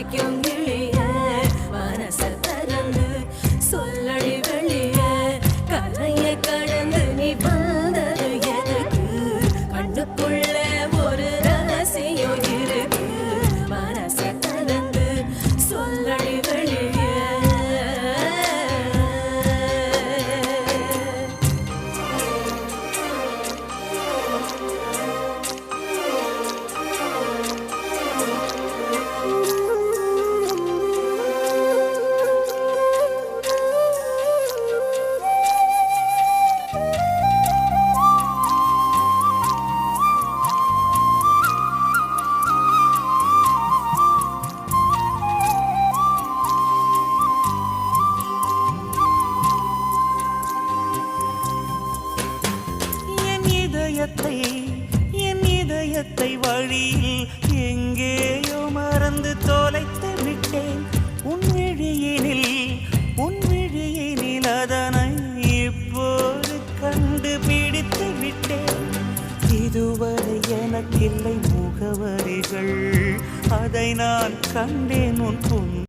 அழைக்கும் கிளிய மனச திறந்து சொல்லடி வெளிய கரைய கடந்து நீ வந்தது எதுக்கு கண்ணுக்குள்ள ஒரு ரகசியம் இருக்கு மனச திறந்து சொல்லடி வெளிய என் இதயத்தை வழியில் எங்கேயோ மறந்து தொலைத்து விட்டேன் உன் விழியினில் அதனை இப்போது கண்டுபிடித்து விட்டேன் இதுவரை எனக்கில்லை முகவரிகள் அதை நான் கண்டேன் உன்